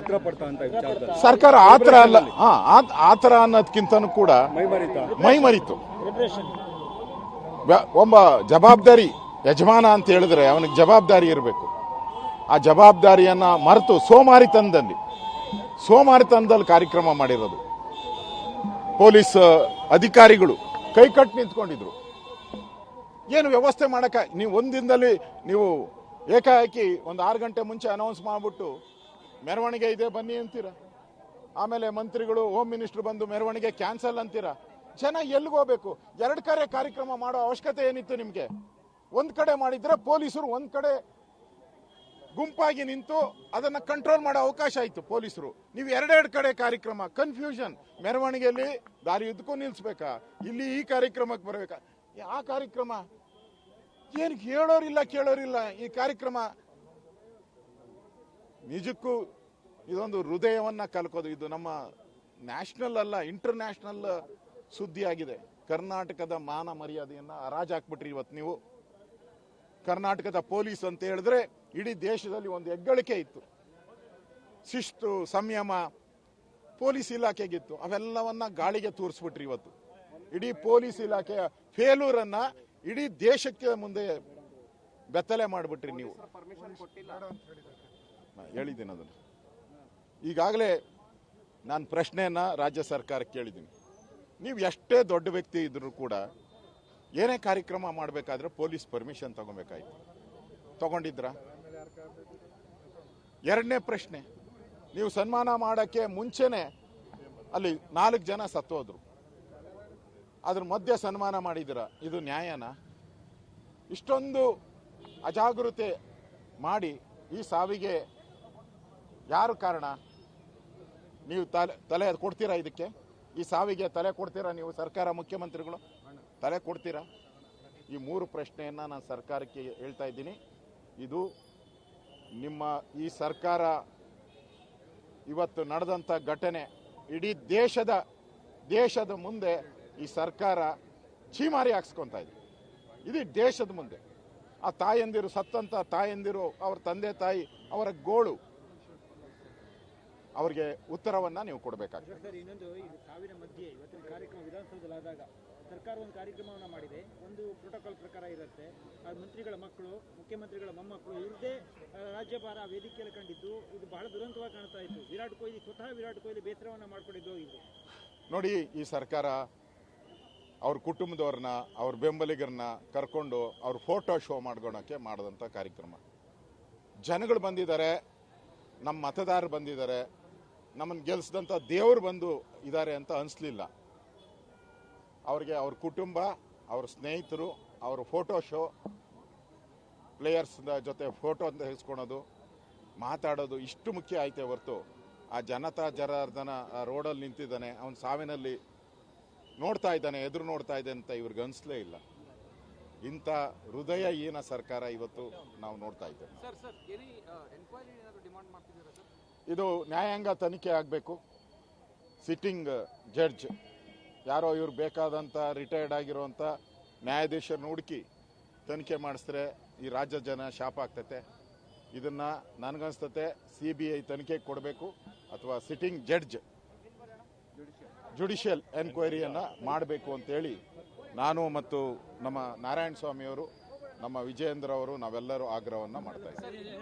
ಆತರ ಪಡ್ತಾ ಅಂತ ವಿಚಾರದಲ್ಲಿ ಸರ್ಕಾರ ಆತರ ಅಲ್ಲ, ಆತರ ಅನ್ನೋದಕ್ಕಿಂತನೂ ಕೂಡ ಮೈ ಮರಿತು. ಒಬ್ಬ ಜವಾಬ್ದಾರಿ ಯಜಮಾನ ಅಂತ ಹೇಳಿದ್ರೆ ಅವನಿಗೆ ಜವಾಬ್ದಾರಿ ಇರಬೇಕು. ಆ ಜವಾಬ್ದಾರಿಯನ್ನ ಮರೆತು ಸೋಮಾರಿತನದಲ್ಲಿ ಕಾರ್ಯಕ್ರಮ ಮಾಡಿರೋದು. ಪೊಲೀಸ್ ಅಧಿಕಾರಿಗಳು ಕೈಕಟ್ಟು ನಿಂತ್ಕೊಂಡಿದ್ರು. ಏನು ವ್ಯವಸ್ಥೆ ಮಾಡಕ ನೀವು ಒಂದಿನದಲ್ಲಿ ನೀವು ಏಕಾಏಕಿ ಒಂದು 6 ಗಂಟೆ ಮುಂಚೆ ಅನೌನ್ಸ್ ಮಾಡಿಬಿಟ್ಟು ಮೆರವಣಿಗೆ ಇದೆ ಬನ್ನಿ ಅಂತೀರ. ಆಮೇಲೆ ಮಂತ್ರಿಗಳು ಹೋಮ್ ಮಿನಿಸ್ಟರ್ ಬಂದು ಮೆರವಣಿಗೆ ಕ್ಯಾನ್ಸಲ್ ಅಂತೀರ. ಜನ ಎಲ್ಲಿಗೋಗ್ಬೇಕು? 2 ಕಡೆ ಕಾರ್ಯಕ್ರಮ ಮಾಡೋ ಅವಶ್ಯಕತೆ ಏನಿತ್ತು ನಿಮಗೆ? ಒಂದ್ ಕಡೆ ಮಾಡಿದ್ರೆ ಪೊಲೀಸರು ಒಂದ್ ಕಡೆ ಗುಂಪಾಗಿ ನಿಂತು ಅದನ್ನ ಕಂಟ್ರೋಲ್ ಮಾಡೋ ಅವಕಾಶ ಆಯ್ತು ಪೊಲೀಸರು. ನೀವು 2 ಕಡೆ ಕಾರ್ಯಕ್ರಮ, ಕನ್ಫ್ಯೂಷನ್. ಮೆರವಣಿಗೆಯಲ್ಲಿ ದಾರಿ ಉದ್ದಕ್ಕೂ ನಿಲ್ಸ್ಬೇಕಾ, ಇಲ್ಲಿ ಈ ಕಾರ್ಯಕ್ರಮಕ್ಕೆ ಬರಬೇಕಾ? ಆ ಕಾರ್ಯಕ್ರಮ ಏನು ಹೇಳೋರಿಲ್ಲ ಕೇಳೋರಿಲ್ಲ. ಈ ಕಾರ್ಯಕ್ರಮ ನಿಜಕ್ಕೂ ಇದೊಂದು ಹೃದಯವನ್ನ ಕಲ್ಕೋದು. ಇದು ನಮ್ಮ ನ್ಯಾಷನಲ್ ಅಲ್ಲ, ಇಂಟರ್ನ್ಯಾಷನಲ್ ಸುದ್ದಿ ಆಗಿದೆ. ಕರ್ನಾಟಕದ ಮಾನ ಮರ್ಯಾದೆಯನ್ನ ಹರಾಜಾಕ್ಬಿಟ್ರಿ ಇವತ್ತು ನೀವು. ಕರ್ನಾಟಕದ ಪೊಲೀಸ್ ಅಂತ ಹೇಳಿದ್ರೆ ಇಡೀ ದೇಶದಲ್ಲಿ ಒಂದು ಹೆಗ್ಗಳಿಕೆ ಇತ್ತು, ಶಿಸ್ತು ಸಂಯಮ ಪೊಲೀಸ್ ಇಲಾಖೆಗಿತ್ತು. ಅವೆಲ್ಲವನ್ನ ಗಾಳಿಗೆ ತೂರಿಸ್ಬಿಟ್ರಿ ಇವತ್ತು. ಇಡೀ ಪೊಲೀಸ್ ಇಲಾಖೆಯ ಫೇಲೂರನ್ನ ಇಡೀ ದೇಶಕ್ಕೆ ಮುಂದೆ ಬೆತ್ತಲೆ ಮಾಡಿಬಿಟ್ರಿ ನೀವು. ಹೇಳಿದ್ದೀನಿ ಅದನ್ನು. ಈಗಾಗಲೇ ನಾನು ಪ್ರಶ್ನೆಯನ್ನ ರಾಜ್ಯ ಸರ್ಕಾರಕ್ಕೆ ಕೇಳಿದ್ದೀನಿ. ನೀವು ಎಷ್ಟೇ ದೊಡ್ಡ ವ್ಯಕ್ತಿ ಇದ್ರೂ ಕೂಡ ಏನೇ ಕಾರ್ಯಕ್ರಮ ಮಾಡಬೇಕಾದ್ರೆ ಪೊಲೀಸ್ ಪರ್ಮಿಷನ್ ತಗೋಬೇಕಾಯ್ತು. ತಗೊಂಡಿದ್ರ? 2ನೇ ಪ್ರಶ್ನೆ, ನೀವು ಸನ್ಮಾನ ಮಾಡೋಕ್ಕೆ ಮುಂಚೆನೆ ಅಲ್ಲಿ 4 ಜನ ಸತ್ತೋದ್ರು, ಅದ್ರ ಮಧ್ಯೆ ಸನ್ಮಾನ ಮಾಡಿದಿರ. ಇದು ನ್ಯಾಯನಾ? ಇಷ್ಟೊಂದು ಅಜಾಗರೂಕತೆ ಮಾಡಿ ಈ ಸಾವಿಗೆ ಯಾರು ಕಾರಣ? ನೀವು ತಲೆ ಕೊಡ್ತೀರಾ ಇದಕ್ಕೆ? ಈ ಸಾವಿಗೆ ತಲೆ ಕೊಡ್ತೀರಾ ನೀವು? ಸರ್ಕಾರ, ಮುಖ್ಯಮಂತ್ರಿಗಳು ತಲೆ ಕೊಡ್ತೀರಾ? ಈ 3 ಪ್ರಶ್ನೆಯನ್ನ ನಾನು ಸರ್ಕಾರಕ್ಕೆ ಹೇಳ್ತಾ ಇದ್ದೀನಿ. ಇದು ನಿಮ್ಮ ಈ ಸರ್ಕಾರ ಇವತ್ತು ನಡೆದಂಥ ಘಟನೆ ಇಡೀ ದೇಶದ ಮುಂದೆ ಈ ಸರ್ಕಾರ ಚೀಮಾರಿ ಹಾಕ್ಸ್ಕೊಂತ ಇದೆ. ಇದು ದೇಶದ ಮುಂದೆ ಆ ತಾಯಂದಿರು, ಸತ್ತಂತ ತಾಯಂದಿರು, ಅವ್ರ ತಂದೆ ತಾಯಿ, ಅವರ ಗೋಳು, ಅವರಿಗೆ ಉತ್ತರವನ್ನ ನೀವು ಕೊಡಬೇಕಾಗ್ತದೆ. ಸರ್, ಇನ್ನೊಂದು ಇದು ಸಾವಿನ ಮಧ್ಯೆ ಇವತ್ತಿನ ಕಾರ್ಯಕ್ರಮ ವಿಧಾನಸೌಧದಲ್ಲಾದಾಗ ಸರ್ಕಾರ ಒಂದು ಕಾರ್ಯಕ್ರಮವನ್ನು ಮಾಡಿದೆ. ಒಂದು ಪ್ರೋಟೋಕಾಲ್ ಪ್ರಕಾರ ಇರುತ್ತೆ. ಮಂತ್ರಿಗಳ ಮಕ್ಕಳು, ಮುಖ್ಯಮಂತ್ರಿಗಳ ಮೊಮ್ಮಕ್ಕಳು ಇವ್ರದೇ ರಾಜ್ಯಭಾರ ವೇದಿಕೆಯಲ್ಲಿ ಕಂಡಿದ್ದು ಇದು ಬಹಳ ದುರಂತವಾಗಿ ಕಾಣ್ತಾ ಇತ್ತು. ಸ್ವತಃ ವಿರಾಟ್ ಕೊಹ್ಲಿ ಬೇಸರವನ್ನ ಮಾಡ್ಕೊಂಡಿದ್ದು ಇದು ನೋಡಿ. ಈ ಸರ್ಕಾರ ಅವ್ರ ಕುಟುಂಬದವ್ರನ್ನ, ಅವ್ರ ಬೆಂಬಲಿಗರನ್ನ ಕರ್ಕೊಂಡು ಅವ್ರ ಫೋಟೋ ಶೋ ಮಾಡ್ಕೊಳಕ್ಕೆ ಮಾಡಿದಂಥ ಕಾರ್ಯಕ್ರಮ. ಜನಗಳು ಬಂದಿದ್ದಾರೆ, ನಮ್ಮ ಮತದಾರರು ಬಂದಿದ್ದಾರೆ, ನಮ್ಮನ್ನು ಗೆಲ್ಲಿಸಿದಂಥ ದೇವರು ಬಂದು ಇದ್ದಾರೆ ಅಂತ ಅನಿಸ್ಲಿಲ್ಲ ಅವ್ರಿಗೆ. ಅವ್ರ ಕುಟುಂಬ, ಅವ್ರ ಸ್ನೇಹಿತರು, ಅವ್ರ ಫೋಟೋ ಶೋ, ಪ್ಲೇಯರ್ಸ್ ಜೊತೆ ಫೋಟೋ ಅಂತ ತೆಗೆಸ್ಕೊಳೋದು, ಮಾತಾಡೋದು ಇಷ್ಟು ಮುಖ್ಯ ಆಯ್ತೆ ಹೊರತು ಆ ಜನತಾ ಜನಾರ್ದನ ಆ ರೋಡಲ್ಲಿ ನಿಂತಿದ್ದಾನೆ, ಅವನ ಸಾವಿನಲ್ಲಿ ನೋಡ್ತಾ ಇದ್ದಾನೆ, ಎದುರು ನೋಡ್ತಾ ಇದೆ ಅಂತ ಇವ್ರಿಗೆ ಅನಿಸ್ಲೇ ಇಲ್ಲ. ಇಂಥ ಹೃದಯಹೀನ ಸರ್ಕಾರ ಇವತ್ತು ನಾವು ನೋಡ್ತಾ ಇದ್ದೇವೆ. ಇದು ನ್ಯಾಯಾಂಗ ತನಿಖೆ ಆಗಬೇಕು. ಸಿಟ್ಟಿಂಗ್ ಜಡ್ಜ್ ಯಾರೋ ಇವ್ರು ಬೇಕಾದಂಥ ರಿಟೈರ್ಡ್ ಆಗಿರುವಂಥ ನ್ಯಾಯಾಧೀಶರನ್ನ ಹುಡುಕಿ ತನಿಖೆ ಮಾಡಿಸಿದ್ರೆ ಈ ರಾಜ್ಯ ಜನ ಶಾಪ ಆಗ್ತೈತೆ. ಇದನ್ನ ನನಗನ್ಸ್ತತೆ CBI ತನಿಖೆ ಕೊಡಬೇಕು ಅಥವಾ ಸಿಟ್ಟಿಂಗ್ ಜಡ್ಜ್ ಜುಡಿಷಿಯಲ್ ಎನ್ಕ್ವೈರಿಯನ್ನು ಮಾಡಬೇಕು ಅಂತೇಳಿ ನಾನು ಮತ್ತು ನಮ್ಮ ನಾರಾಯಣ ಸ್ವಾಮಿಯವರು, ನಮ್ಮ ವಿಜಯೇಂದ್ರ ಅವರು, ನಾವೆಲ್ಲರೂ ಆಗ್ರಹವನ್ನು ಮಾಡ್ತಾ ಇದ್ದೀವಿ.